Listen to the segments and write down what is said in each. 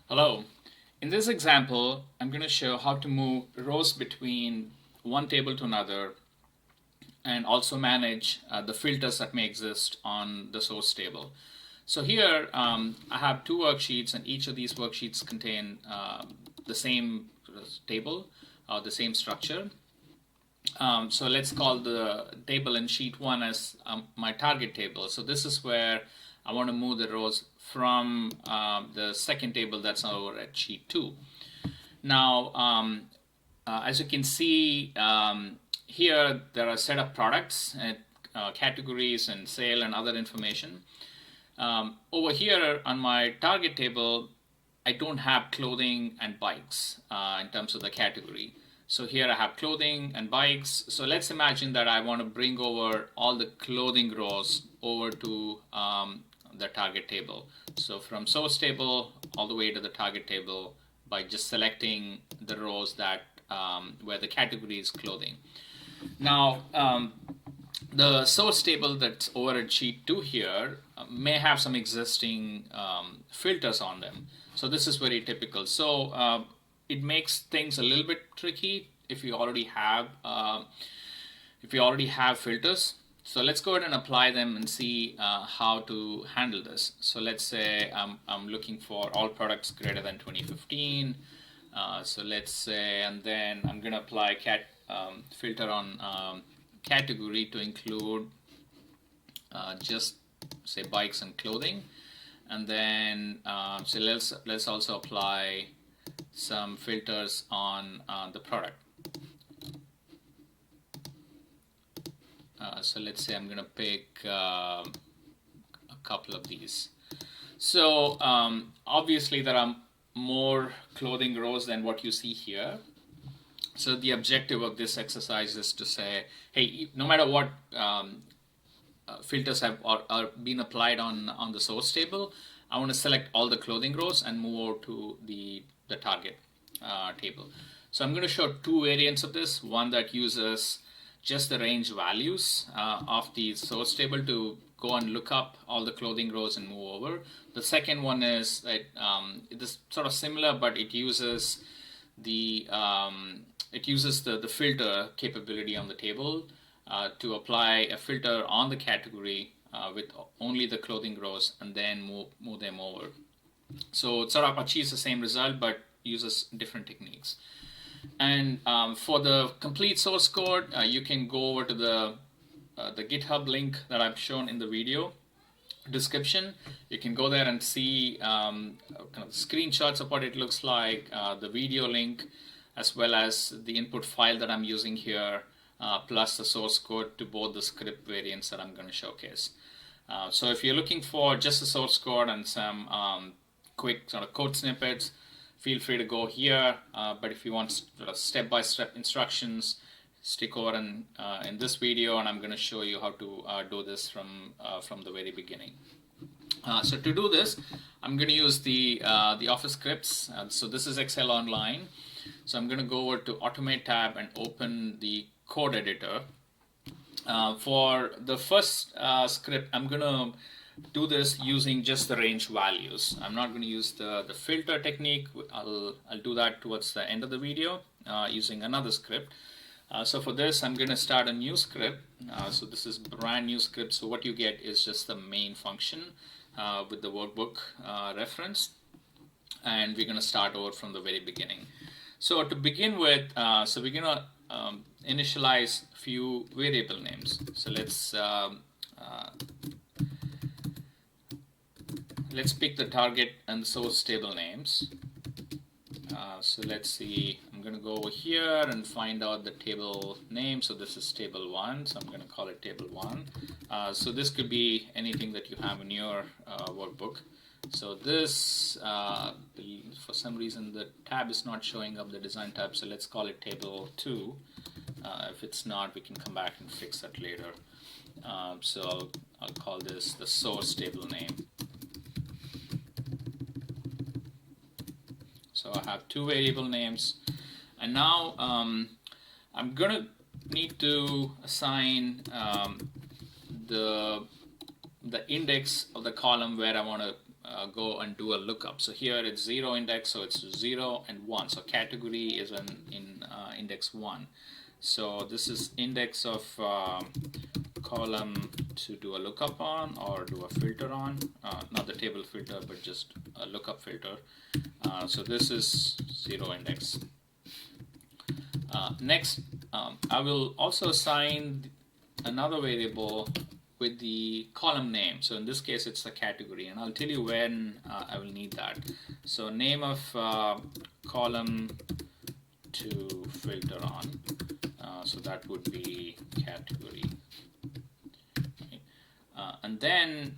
Hello. In this example, I'm going to show how to move rows between one table to another and also manage the filters that may exist on the source table. So here I have two worksheets, and each of these worksheets contain the same table, the same structure. So let's call the table in sheet 1 as my target table. So this is where I want to move the rows from the second table that's over at sheet 2. Now, as you can see here, there are a set of products and categories and sale and other information. Over here on my target table, I don't have clothing and bikes in terms of the category. So here I have clothing and bikes. So let's imagine that I want to bring over all the clothing rows over to the target table. So from source table all the way to the target table by just selecting the rows that where the category is clothing. Now, the source table that's over at sheet 2 here may have some existing filters on them. So this is very typical. So it makes things a little bit tricky if you already have filters. So let's go ahead and apply them and see how to handle this. So let's say I'm looking for all products greater than 2015. So let's say, and then I'm going to apply filter on category to include just say bikes and clothing, and then so let's also apply some filters on the product. So let's say I'm going to pick a couple of these. So obviously there are more clothing rows than what you see here. So the objective of this exercise is to say, hey, no matter what filters are being applied on the source table, I want to select all the clothing rows and move over to the target table. So I'm going to show two variants of this. One that uses just the range values of the source table to go and look up all the clothing rows and move over. The second one is it is sort of similar, but it uses the filter capability on the table to apply a filter on the category with only the clothing rows and then move them over. So it sort of achieves the same result but uses different techniques. And for the complete source code, you can go over to the GitHub link that I've shown in the video description. You can go there and see kind of screenshots of what it looks like, the video link, as well as the input file that I'm using here, plus the source code to both the script variants that I'm going to showcase. So if you're looking for just the source code and some quick sort of code snippets, feel free to go here. But if you want sort of step-by-step instructions, stick over in this video, and I'm going to show you how to do this from the very beginning. So to do this, I'm going to use the Office scripts. So this is Excel Online. So I'm going to go over to Automate tab and open the code editor. For the first script, I'm going to do this using just the range values. I'm not going to use the filter technique. I'll do that towards the end of the video using another script. So for this, I'm going to start a new script. So this is brand new script. So what you get is just the main function with the workbook reference. And we're going to start over from the very beginning. So to begin with, so we're going to initialize a few variable names. So let's pick the target and source table names. So let's see, I'm going to go over here and find out the table name. So this is table 1, so I'm going to call it table 1. So this could be anything that you have in your workbook. So this, for some reason the tab is not showing up, the design tab, so let's call it table 2. If it's not, we can come back and fix that later. So I'll call this the source table name. So I have two variable names, and now I'm gonna need to assign the index of the column where I want to go and do a lookup. So here it's 0 index, so it's 0 and 1. So category is in index 1. So this is index of column to do a lookup on or do a filter on, not the table filter, but just a lookup filter. So this is 0 index. Next, I will also assign another variable with the column name. So in this case, it's the category, and I'll tell you when I will need that. So name of column to filter on. So that would be category. Okay. And then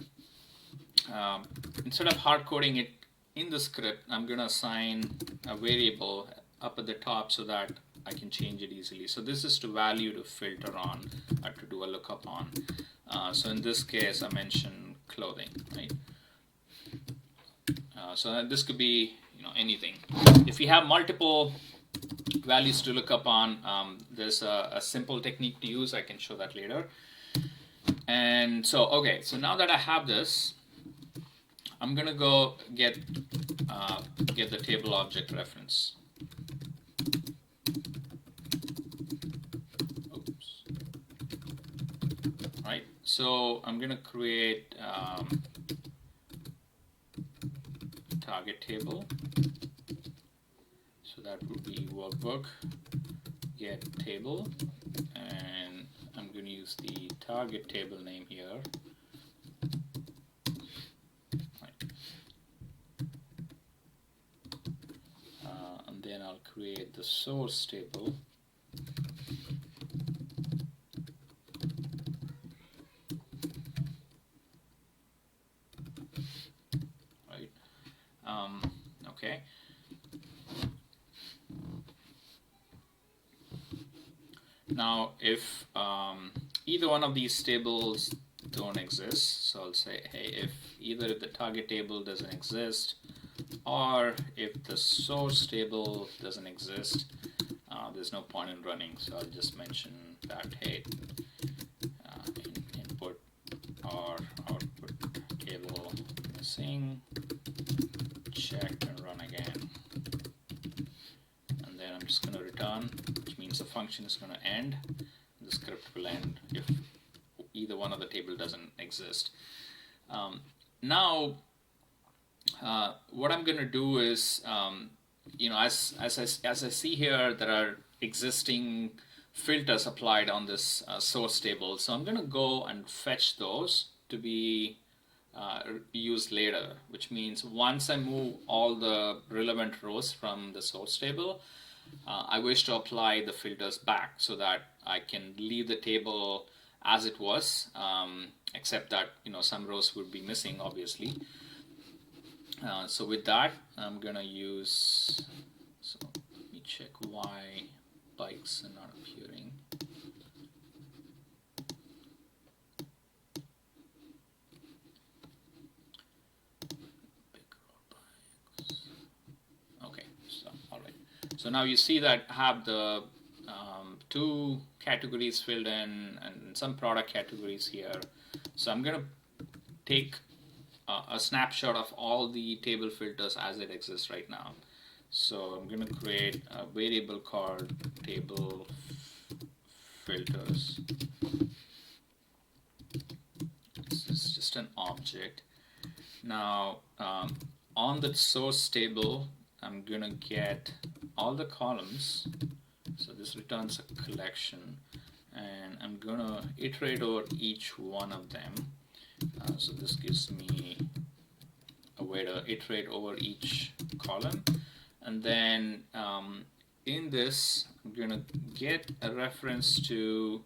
instead of hard coding it in the script, I'm going to assign a variable up at the top so that I can change it easily. So this is to value to filter on or to do a lookup on. So in this case, I mentioned clothing, right? So this could be anything. If you have multiple values to look up on, there's a simple technique to use. I can show that later. And so, okay, so now that I have this, I'm gonna go get the table object reference. Oops. Right. So I'm gonna create target table. So that would be workbook get table, and I'm going to use the target table name here. Right. And then I'll create the source table. Right. Okay. Now, if either one of these tables don't exist, so I'll say, hey, if the target table doesn't exist, or if the source table doesn't exist, there's no point in running. So I'll just mention that, hey, input or output table missing, check and run again. And then I'm just going to return, which means the function is going to end. The script will end if either one of the table doesn't exist. Now, what I'm going to do is, as I see here, there are existing filters applied on this source table. So I'm going to go and fetch those to be used later, which means once I move all the relevant rows from the source table, I wish to apply the filters back so that I can leave the table as it was, except that some rows would be missing, obviously. So with that, I'm gonna use. So let me check why bikes are not appearing. Okay, so all right. So now you see that I have the two categories filled in and some product categories here. So I'm going to take a snapshot of all the table filters as it exists right now. So I'm going to create a variable called table filters. This is just an object. Now on the source table, I'm going to get all the columns. So this returns a collection, and I'm going to iterate over each one of them. So this gives me a way to iterate over each column. And then in this, I'm going to get a reference to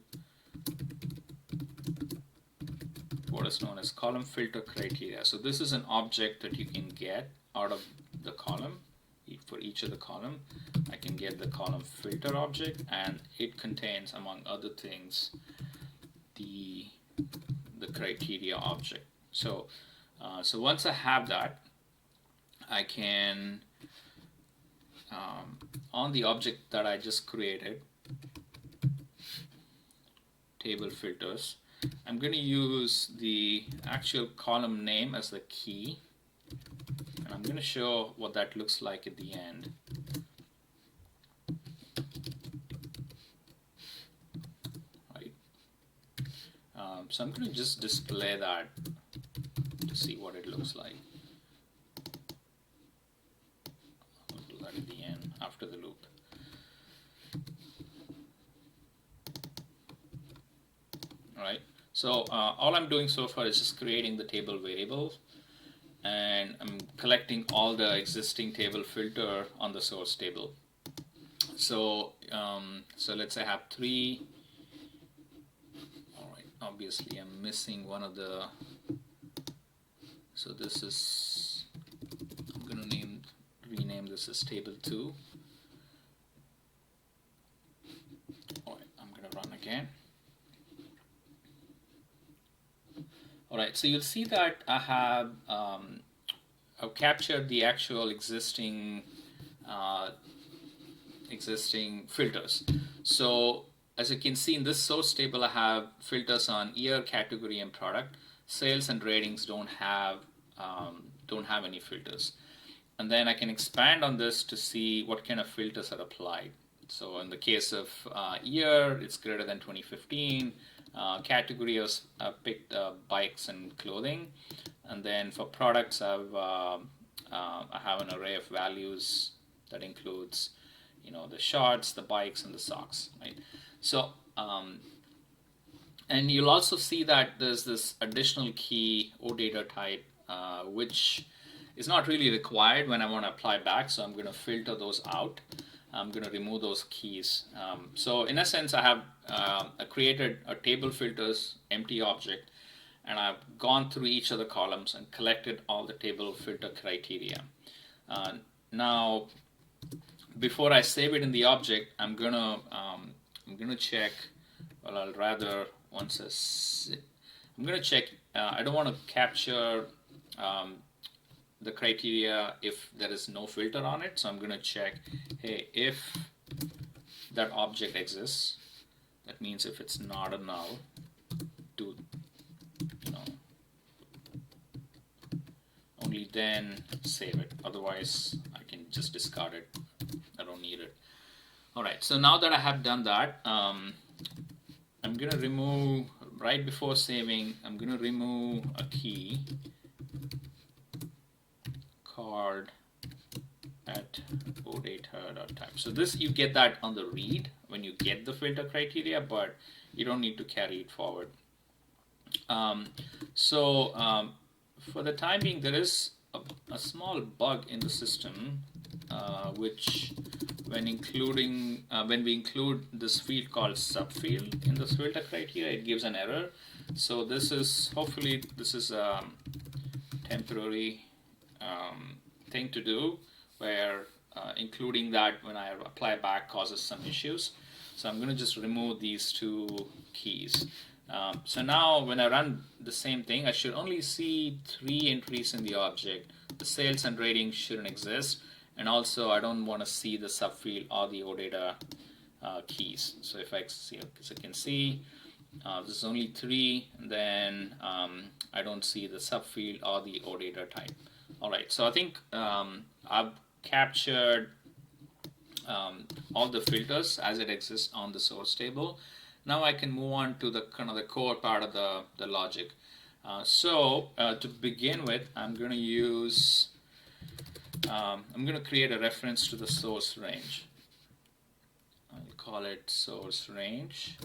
what is known as column filter criteria. So this is an object that you can get out of the column. For each of the column, I can get the column filter object, and it contains, among other things, the criteria object. So so once I have that, I can on the object that I just created, table filters, I'm going to use the actual column name as the key. And I'm going to show what that looks like at the end. Right. So I'm going to just display that to see what it looks like. I'll do that at the end after the loop. Right. So all I'm doing so far is just creating the table variable, and I'm collecting all the existing table filter on the source table. So so let's say I have 3. All right. Obviously, I'm missing one of the. So this is. I'm going to rename this as table 2. All right. I'm going to run again. All right, so you'll see that I have I've captured the actual existing filters. So as you can see in this source table, I have filters on year, category, and product. Sales and ratings don't have any filters. And then I can expand on this to see what kind of filters are applied. So in the case of year, it's greater than 2015. Category, I've picked bikes and clothing, and then for products, I have an array of values that includes, the shorts, the bikes, and the socks. Right. So, and you'll also see that there's this additional key OData type, which is not really required when I want to apply back. So I'm going to filter those out. I'm going to remove those keys. So in a sense, I have I created a table filters empty object, and I've gone through each of the columns and collected all the table filter criteria. Now, before I save it in the object, I'm gonna check. Well, I'll rather I'm gonna check. I don't want to capture the criteria if there is no filter on it. So I'm going to check, hey, if that object exists, that means if it's not a null, only then save it. Otherwise, I can just discard it. I don't need it. All right, so now that I have done that, I'm going to remove, right before saving, I'm going to remove a key card at OData.type. So this, you get that on the read when you get the filter criteria, but you don't need to carry it forward. For the time being, there is a small bug in the system, which when we include this field called subfield in the filter criteria, it gives an error. So this is a temporary thing to do, where including that when I apply back causes some issues. So I'm going to just remove these 2 keys. So now when I run the same thing, I should only see 3 entries in the object. The sales and rating shouldn't exist, and also I don't want to see the subfield or the OData keys. So if I see, as you can see, this is only 3, and then I don't see the subfield or the OData type. All right, so I think I've captured all the filters as it exists on the source table. Now I can move on to the kind of the core part of the logic. To begin with, I'm going to create a reference to the source range. I'll call it source range.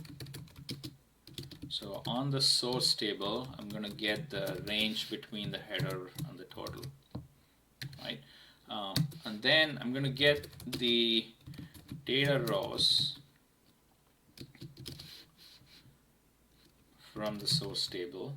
So on the source table, I'm going to get the range between the header and the total, right? And then I'm going to get the data rows from the source table.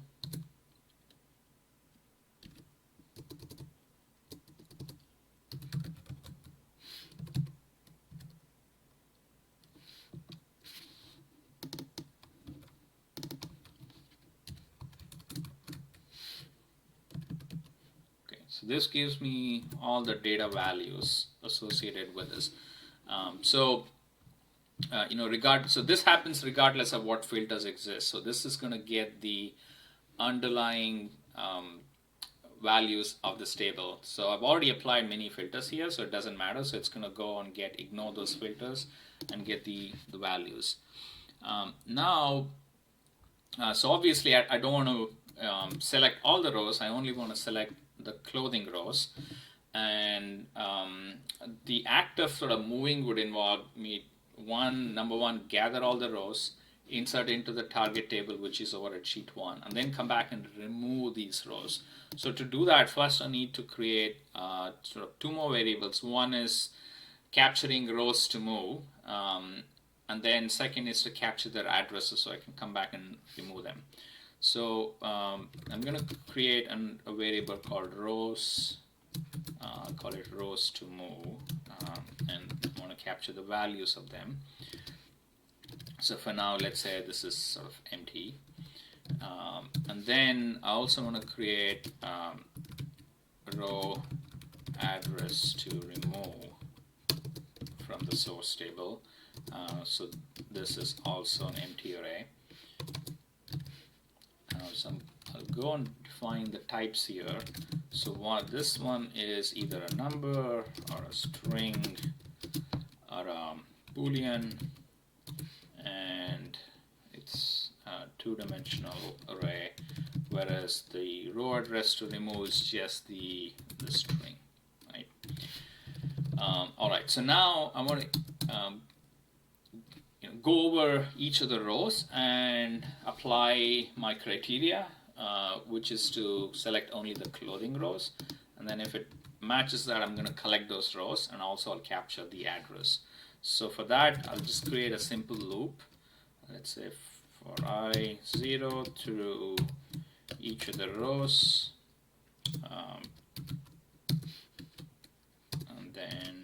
So this gives me all the data values associated with this. So this happens regardless of what filters exist. So this is going to get the underlying values of this table. So I've already applied many filters here, so it doesn't matter. So it's going to go and ignore those filters and get the values. Now, so obviously I don't want to select all the rows. I only want to select the clothing rows. And the act of sort of moving would involve me, number one, gather all the rows, insert into the target table, which is over at sheet 1, and then come back and remove these rows. So to do that, first I need to create sort of two more variables. One is capturing rows to move, and then second is to capture their addresses so I can come back and remove them. So I'm going to create a variable called rows. Call it rows to move, and I want to capture the values of them. So for now, let's say this is sort of empty. And then I also want to create row address to remove from the source table. So this is also an empty array. So I'll go and define the types here. So this one is either a number or a string or a Boolean, and it's a two-dimensional array, whereas the row address to remove is just the string, right? All right, so now I want to go over each of the rows and apply my criteria, which is to select only the clothing rows, and then if it matches that, I'm going to collect those rows, and also I'll capture the address. So for that, I'll just create a simple loop. Let's say for I 0 through each of the rows, and then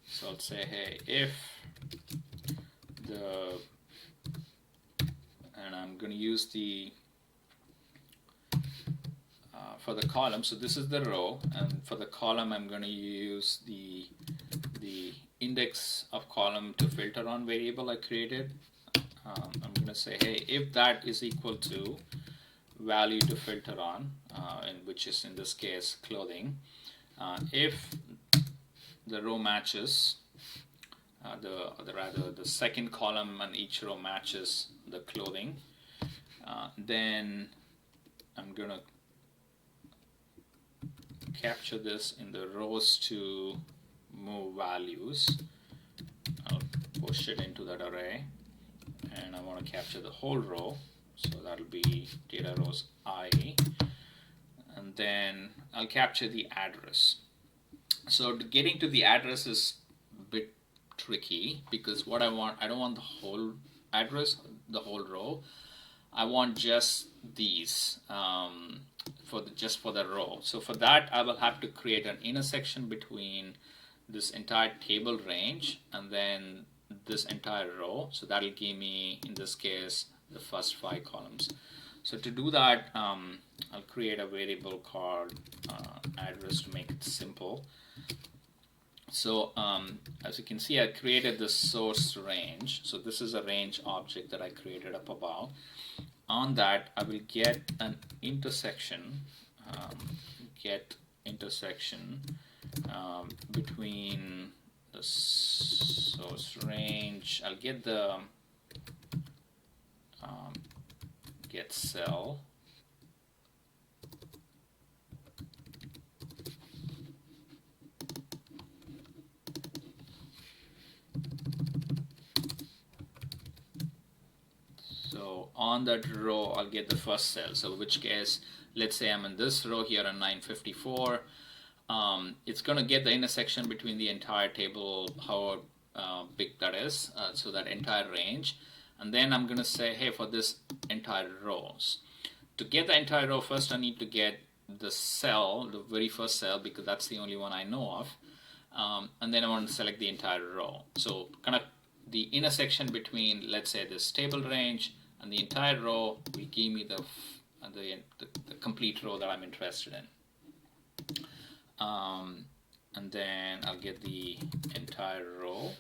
so I'll say, hey, if and I'm going to use the for the column. So this is the row, and for the column, I'm going to use the index of column to filter on variable I created. I'm going to say, hey, if that is equal to value to filter on, and which is in this case clothing, if the row matches, the second column and each row matches the clothing, then I'm going to capture this in the rows to move values. I'll push it into that array, and I want to capture the whole row, so that'll be data rows I, and then I'll capture the address. So getting to the address is a bit tricky, because what I don't want the whole address, the whole row. I want just these just for the row. So for that, I will have to create an intersection between this entire table range and then this entire row. So that'll give me, in this case, the first 5 columns. So to do that, I'll create a variable called address to make it simple. So as you can see, I created the source range. So this is a range object that I created up above. On that, I will get an intersection, between the source range. I'll get the get cell, so on that row I'll get the first cell. So in which case, let's say I'm in this row here on 954. It's going to get the intersection between the entire table, however big that is, so that entire range. And then I'm going to say, hey, for this entire rows. To get the entire row, first I need to get the cell, the very first cell, because that's the only one I know of. And then I want to select the entire row. So kind of the intersection between, let's say, this table range and the entire row will give me the complete row that I'm interested in. And then I'll get the entire row.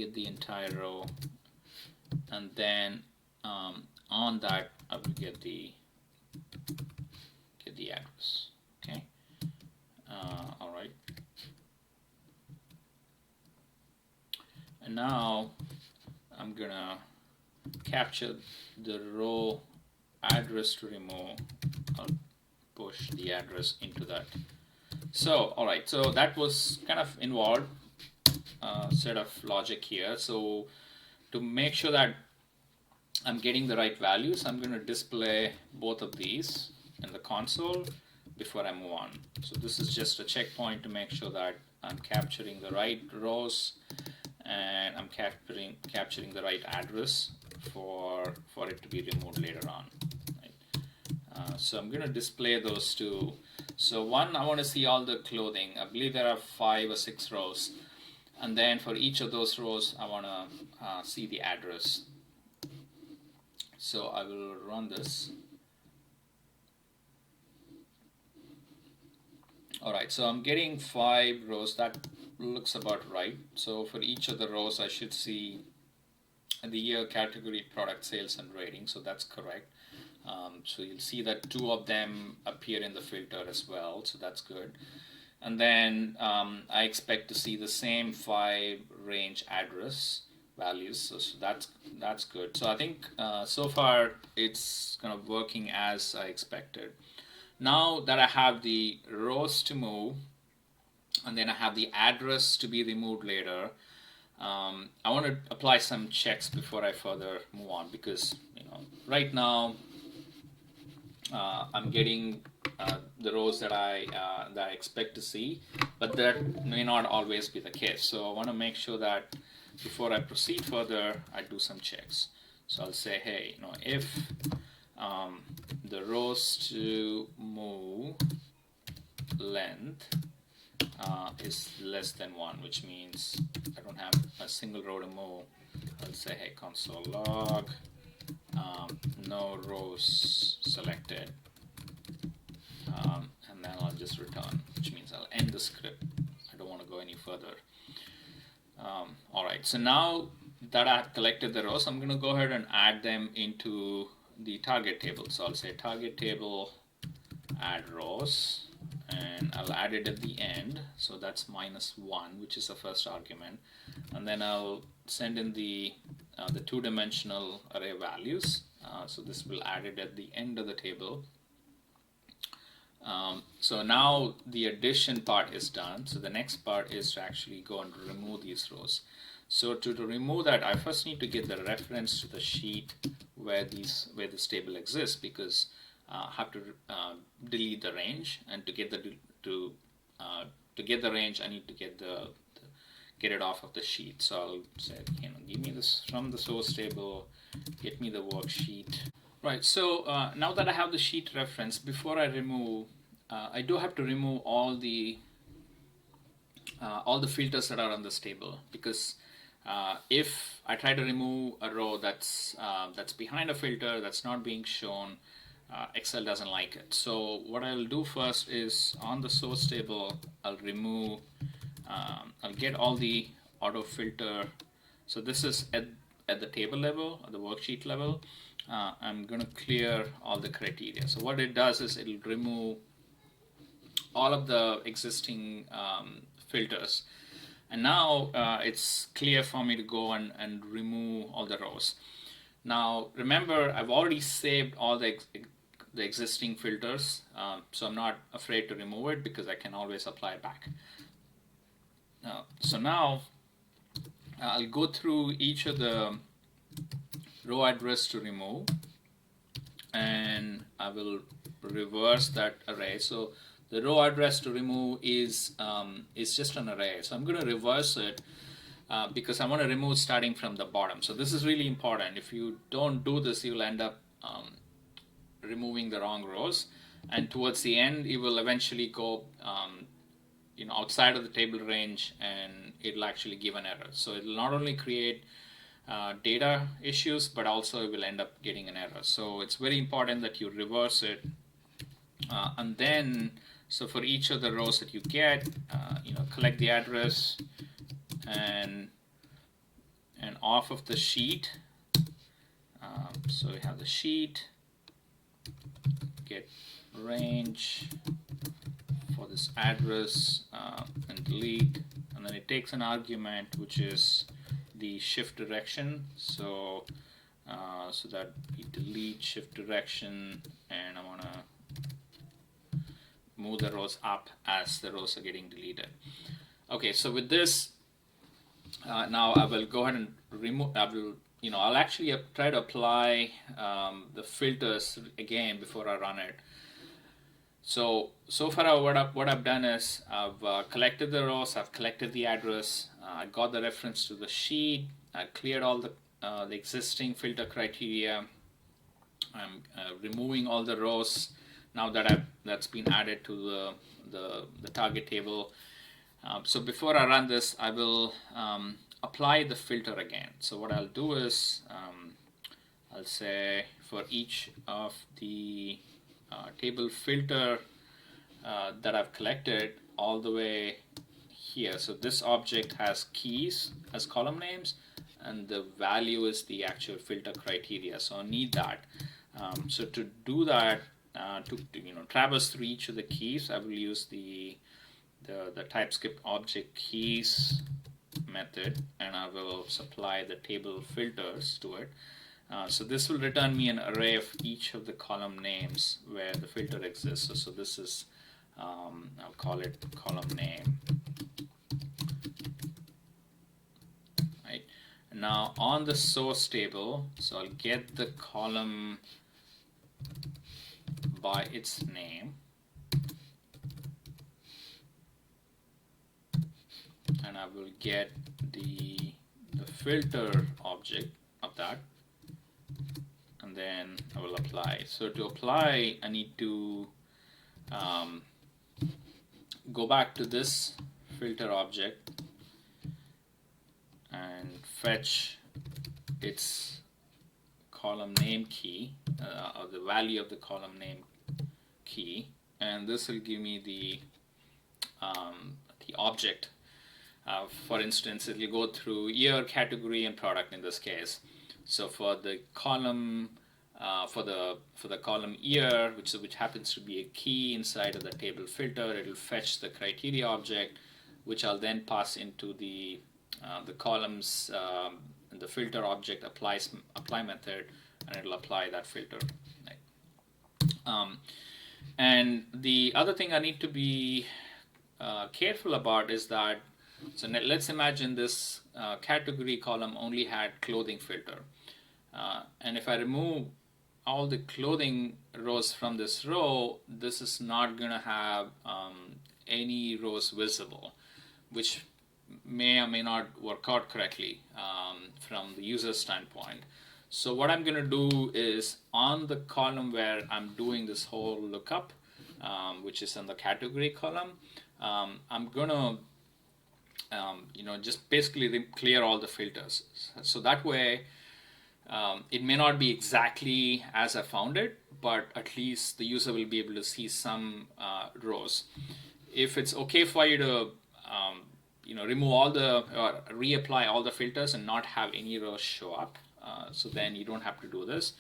get the entire row, and then on that I will get the address. Okay. All right. And now I'm gonna capture the row address to remove. I'll push the address into that. So, all right, so that was kind of involved set of logic here. So to make sure that I'm getting the right values, I'm going to display both of these in the console before I move on. So this is just a checkpoint to make sure that I'm capturing the right rows and I'm capturing the right address for it to be removed later on. Right? So I'm going to display those two. So one, I want to see all the clothing. I believe there are 5 or 6 rows. And then for each of those rows, I want to see the address. So I will run this. All right, so I'm getting 5 rows. That looks about right. So for each of the rows, I should see the year, category, product, sales, and rating. So that's correct. So you'll see that 2 of them appear in the filter as well. So that's good. And then I expect to see the same 5 range address values. So that's good. So I think so far it's kind of working as I expected. Now that I have the rows to move, and then I have the address to be removed later, I want to apply some checks before I further move on, because right now I'm getting the rows that I expect to see, but that may not always be the case. So I want to make sure that before I proceed further, I do some checks. So I'll say, hey, if the rows to move length is less than 1, which means I don't have a single row to move, I'll say, hey, console log no rows selected, and then I'll just return, which means I'll end the script. I don't want to go any further. All right, so now that I've collected the rows, I'm going to go ahead and add them into the target table. So I'll say target table add rows, and I'll add it at the end. So that's -1, which is the first argument, and then I'll send in the 2-dimensional array values. So this will add it at the end of the table. So now the addition part is done. So the next part is to actually go and remove these rows. So to remove that, I first need to get the reference to the sheet where this table exists, because I have to delete the range, and to get the range, I need to get it off of the sheet. So I'll say, give me this from the source table, get me the worksheet. Right, so now that I have the sheet reference, before I remove, I do have to remove all the filters that are on this table, because if I try to remove a row that's behind a filter, that's not being shown, Excel doesn't like it. So what I'll do first is, on the source table, I'll remove, I'll get all the auto filter. So this is at the table level, or the worksheet level. I'm going to clear all the criteria. So what it does is it'll remove all of the existing filters. And now it's clear for me to go and remove all the rows. Now remember, I've already saved all the existing filters, so I'm not afraid to remove it, because I can always apply it back. So now I'll go through each of the row address to remove, and I will reverse that array. So the row address to remove is just an array. So I'm going to reverse it because I want to remove starting from the bottom. So this is really important. If you don't do this, you'll end up removing the wrong rows, and towards the end, you will eventually go outside of the table range, and it'll actually give an error. So it'll not only create data issues, but also it will end up getting an error. So it's very important that you reverse it, and then so for each of the rows that you get, collect the address, and and off of the sheet, so we have the sheet, get range for this address, and delete, and then it takes an argument which is the shift direction, so so that we delete shift direction, and I want to move the rows up as the rows are getting deleted. Okay, so with this, now I will go ahead and remove, I'll actually try to apply the filters again before I run it. So far what I've done is I've collected the rows, I've collected the address, I got the reference to the sheet, I cleared all the existing filter criteria. I'm removing all the rows now that that's been added to the target table. So before I run this, I will apply the filter again. So what I'll do is I'll say for each of the table filter that I've collected all the way here. So this object has keys as column names, and the value is the actual filter criteria. So I need that. So to do that, to traverse through each of the keys, I will use the TypeScript object keys method, and I will supply the table filters to it. So this will return me an array of each of the column names where the filter exists. So this is, I'll call it column name. Right. Now on the source table, so I'll get the column by its name, and I will get the filter object of that, and then I will apply. So to apply, I need to go back to this filter object and fetch its column name key, or the value of the column name key, and this will give me the object. For instance, it will go through year, category, and product in this case. So for the column, for the column year, which happens to be a key inside of the table filter, it will fetch the criteria object, which I'll then pass into the columns, and the filter object apply method, and it will apply that filter. And the other thing I need to be careful about is that, so let's imagine this category column only had clothing filter, and if I remove all the clothing rows from this row, this is not going to have any rows visible, which may or may not work out correctly from the user standpoint. So what I'm going to do is, on the column where I'm doing this whole lookup, which is in the category column, I'm going to just basically clear all the filters. So that way, it may not be exactly as I found it, but at least the user will be able to see some rows. If it's okay for you to remove all the, or reapply all the filters and not have any rows show up, so then you don't have to do this.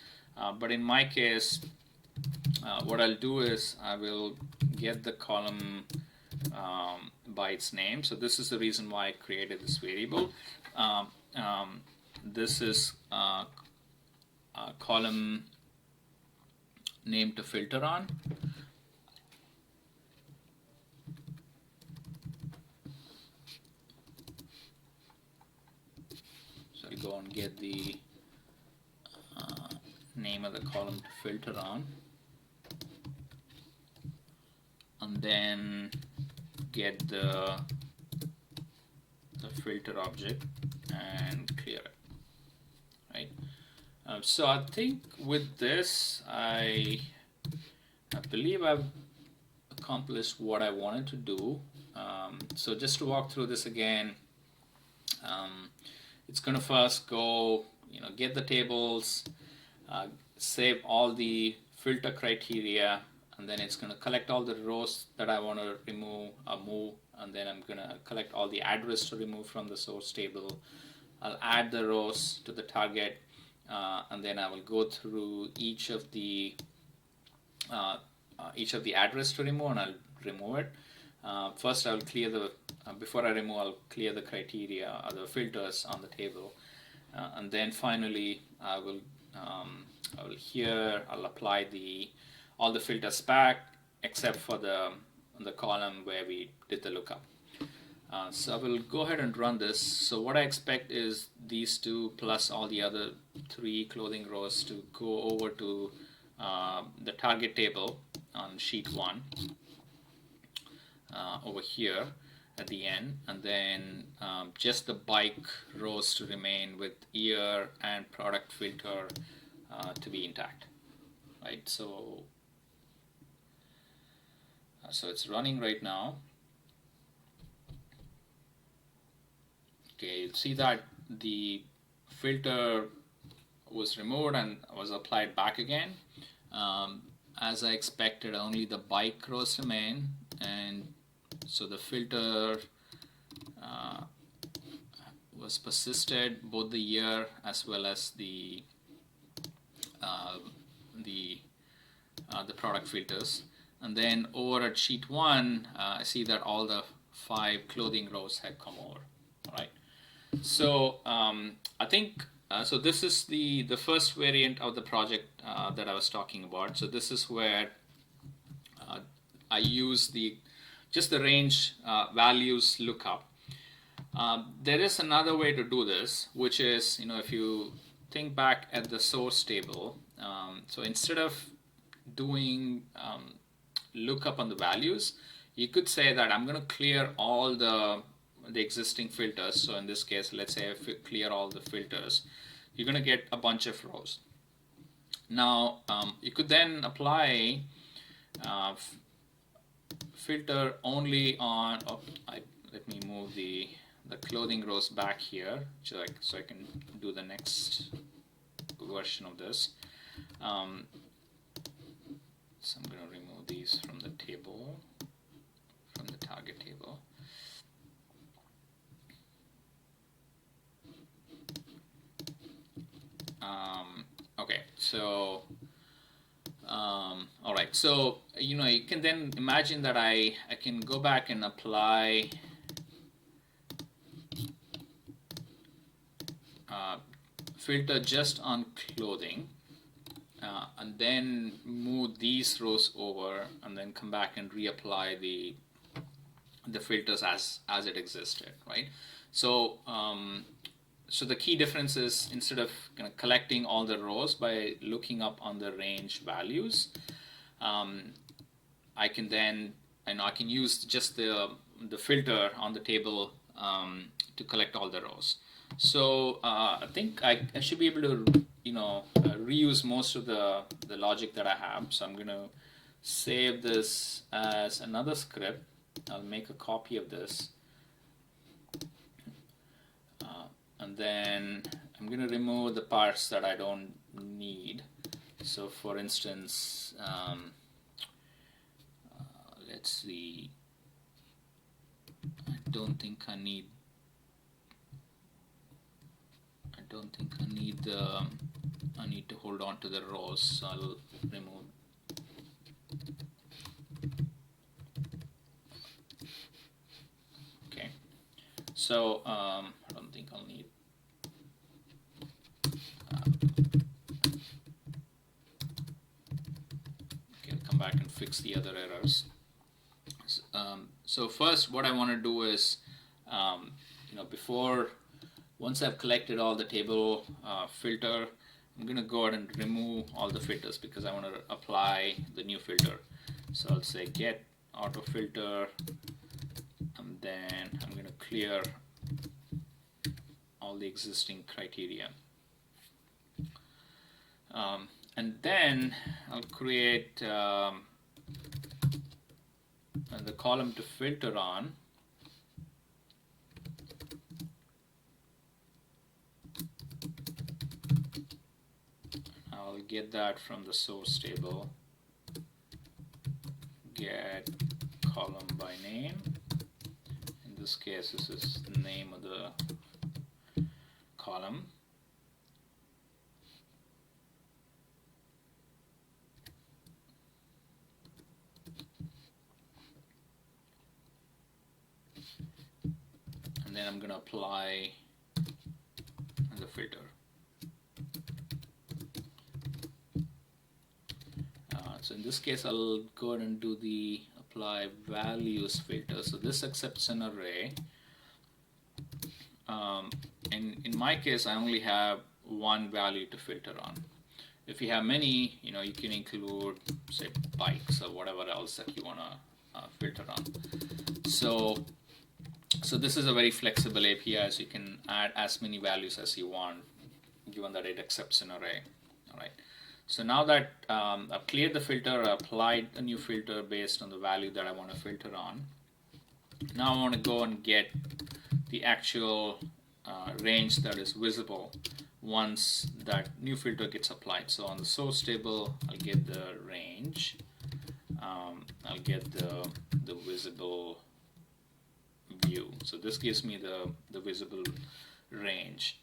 But in my case, what I'll do is I will get the column by its name. So this is the reason why I created this variable. This is column name to filter on. So I'll go and get the name of the column to filter on, and then get the filter object and clear it. Right. So I think with this, I believe I've accomplished what I wanted to do. So just to walk through this again, it's going to first go, get the tables, save all the filter criteria, and then it's going to collect all the rows that I want to remove or move, and then I'm going to collect all the address to remove from the source table, I'll add the rows to the target, and then I will go through each of the address to remove, and I'll remove it. First, I'll clear before I remove, I'll clear the criteria or the filters on the table, and then finally I'll apply all the filters back except for the column where we did the lookup. So I will go ahead and run this. So what I expect is these two plus all the other 3 clothing rows to go over to the target table on sheet 1 over here at the end, and then just the bike rows to remain with year and product filter to be intact, right? So it's running right now. Okay, you'll see that the filter was removed and was applied back again. As I expected, only the bike rows remain, and so the filter was persisted, both the year as well as the product filters. And then over at sheet 1, I see that all the 5 clothing rows had come over. All right. So I think so. This is the first variant of the project that I was talking about. So this is where I use just the range values lookup. There is another way to do this, which is, if you think back at the source table, so instead of doing lookup on the values, you could say that I'm going to clear all the existing filters. So in this case, let's say if you clear all the filters, you're going to get a bunch of rows. Now you could then apply filter only on. Let me move the clothing rows back here, so I can do the next version of this. So I'm going to remove these from the table, from the target table. Okay, so all right, so you can then imagine that I can go back and apply filter just on clothing, and then move these rows over, and then come back and reapply the filters as it existed, right? So so the key difference is, instead of collecting all the rows by looking up on the range values, I can then I can use just the filter on the table to collect all the rows. So I think I should be able to reuse most of the logic that I have. So I'm going to save this as another script. I'll make a copy of this. And then I'm going to remove the parts that I don't need. So for instance, let's see, I don't think I need I need to hold on to the rows, so I'll remove. Okay, so I don't think I'll need. Okay, I'll come back and fix the other errors. So first, what I want to do is, once I've collected all the table filter, I'm going to go ahead and remove all the filters because I want to apply the new filter. So I'll say get auto filter, and then I'm going to clear all the existing criteria. And then I'll create the column to filter on. I'll get that from the source table. Get column by name. In this case, this is the name of the column. And then I'm going to apply the filter. So in this case, I'll go ahead and do the apply values filter. So this accepts an array. And in my case, I only have one value to filter on. If you have many, you can include, say, bikes or whatever else that you want to filter on. So this is a very flexible API, so you can add as many values as you want, given that it accepts an array. All right. So now that I've cleared the filter, I applied a new filter based on the value that I want to filter on. Now I want to go and get the actual range that is visible once that new filter gets applied. So on the source table, I'll get the range. I'll get the visible view. So this gives me the visible range.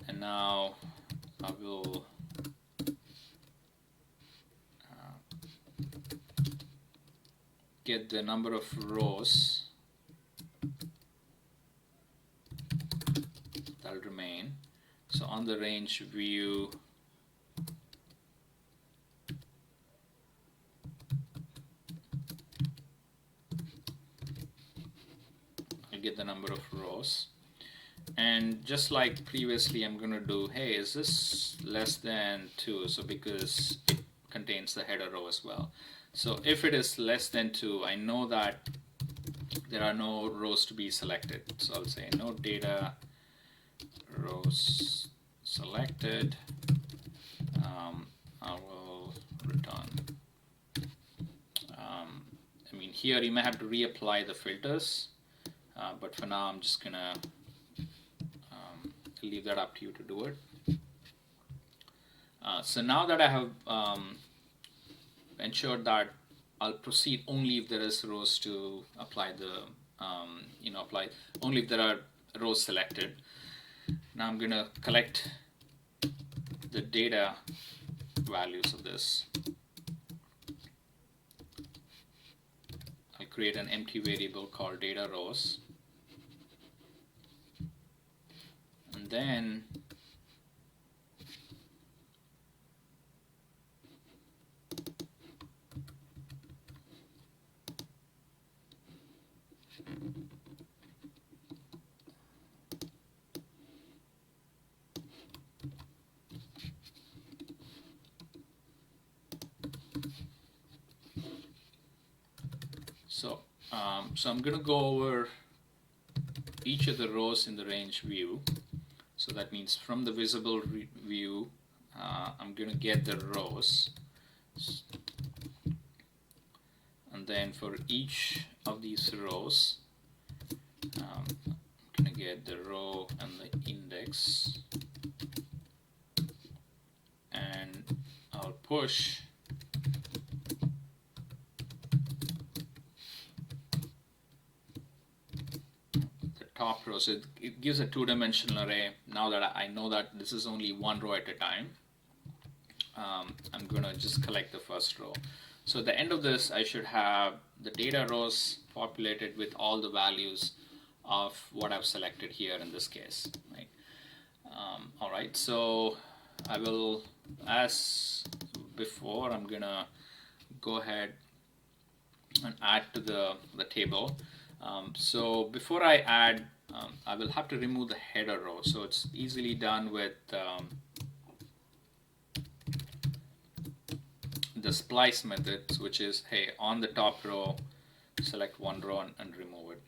And now I will get the number of rows that'll remain. So on the range view, I'll get the number of rows. And just like previously, I'm going to do, hey, is this less than 2? So because it contains the header row as well. So if it is less than 2, I know that there are no rows to be selected. So I'll say no data rows selected. I will return. I mean, here you may have to reapply the filters, but for now I'm just going to leave that up to you to do it. So now that I have ensured that I'll proceed only if there is rows to apply the, apply only if there are rows selected. Now I'm going to collect the data values of this. I'll create an empty variable called data rows. And then so I'm going to go over each of the rows in the range view. So that means from the visible view, I'm going to get the rows. And then for each of these rows, I'm going to get the row and the index. And I'll push top row. So it gives a two-dimensional array. Now that I know that this is only one row at a time, I'm going to just collect the first row. So at the end of this, I should have the data rows populated with all the values of what I've selected here in this case. Right? All right, so I will, as before, I'm going to go ahead and add to the table. So before I add, I will have to remove the header row. So it's easily done with the splice methods, which is, hey, on the top row, select one row and remove it.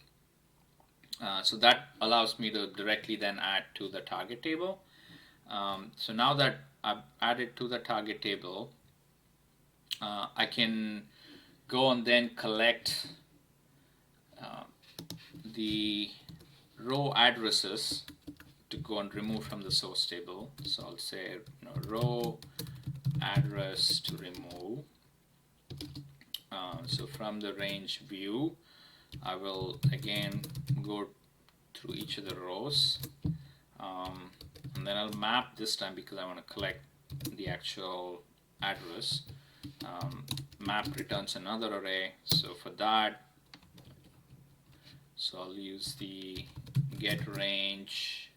So that allows me to directly then add to the target table. So now that I've added to the target table, I can go and then collect the row addresses to go and remove from the source table. So I'll say row address to remove. So from the range view, I will again go through each of the rows, and then I'll map this time because I want to collect the actual address. Map returns another array, so for that, so I'll use the get range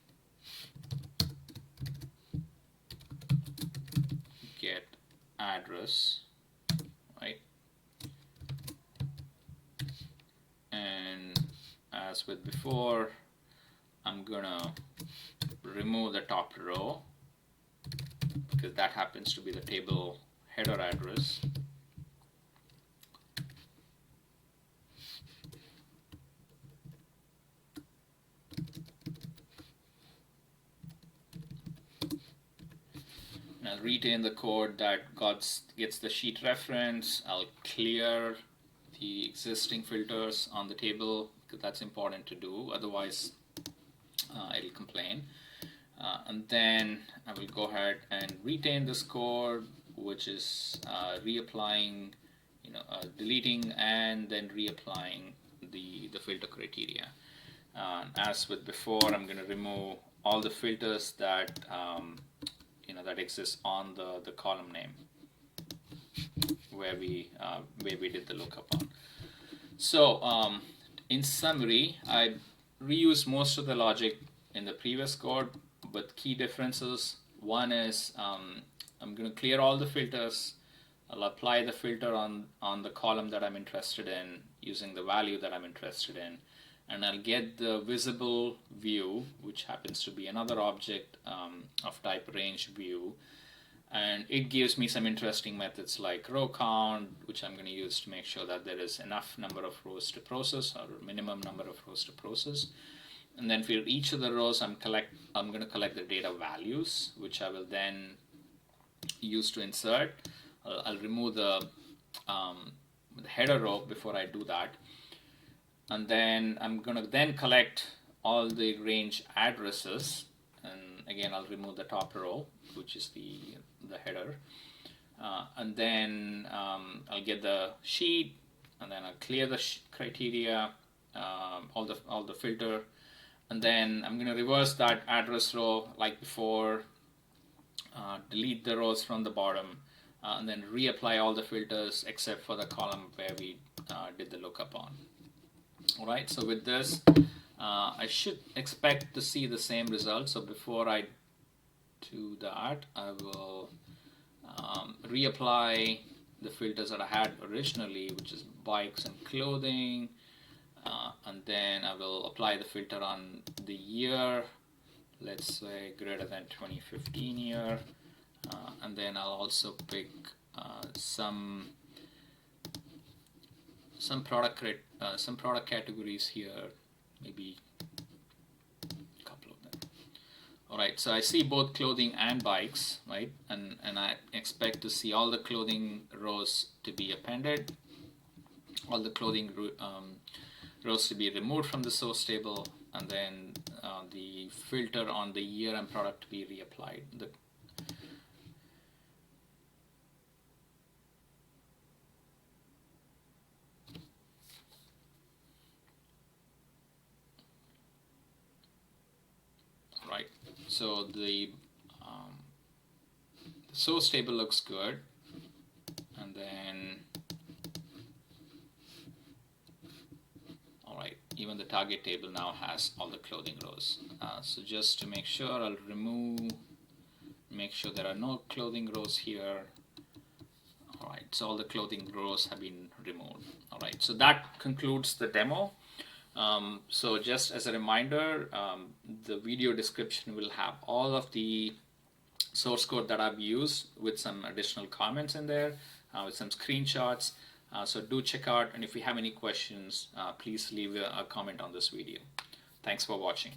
get address, right? And as with before, I'm gonna remove the top row because that happens to be the table header address. And I'll retain the code that gets the sheet reference. I'll clear the existing filters on the table because that's important to do, otherwise it'll complain. And then I will go ahead and retain this code, which is reapplying, deleting and then reapplying the filter criteria. As with before, I'm going to remove all the filters that that exist on the column name where we did the lookup on. So in summary, I reused most of the logic in the previous code, but key differences. One is I'm going to clear all the filters. I'll apply the filter on the column that I'm interested in using the value that I'm interested in, and I'll get the visible view, which happens to be another object of type range view, and it gives me some interesting methods like row count, which I'm going to use to make sure that there is enough number of rows to process or minimum number of rows to process. And then for each of the rows, I'm going to collect the data values, which I will then use to insert. I'll remove the header row before I do that. And then I'm going to then collect all the range addresses. And again, I'll remove the top row, which is the header. And then I'll get the sheet, and then I'll clear the criteria, all the filter. And then I'm going to reverse that address row like before, delete the rows from the bottom, and then reapply all the filters except for the column where we did the lookup on. All right, so with this, I should expect to see the same result. So before I do that, I will reapply the filters that I had originally, which is bikes and clothing. And then I will apply the filter on the year, let's say greater than 2015 year, and then I'll also pick some product categories here, maybe a couple of them. All right, so I see both clothing and bikes, right? And I expect to see all the clothing rows to be appended, all the clothing rows to be removed from the source table, and then the filter on the year and product to be reapplied. Right, so the source table looks good, and then even the target table now has all the clothing rows. So just to make sure, I'll make sure there are no clothing rows here. All right, so all the clothing rows have been removed. All right, so that concludes the demo. So just as a reminder, the video description will have all of the source code that I've used with some additional comments in there, with some screenshots. So do check out, and if you have any questions, please leave a comment on this video. Thanks for watching.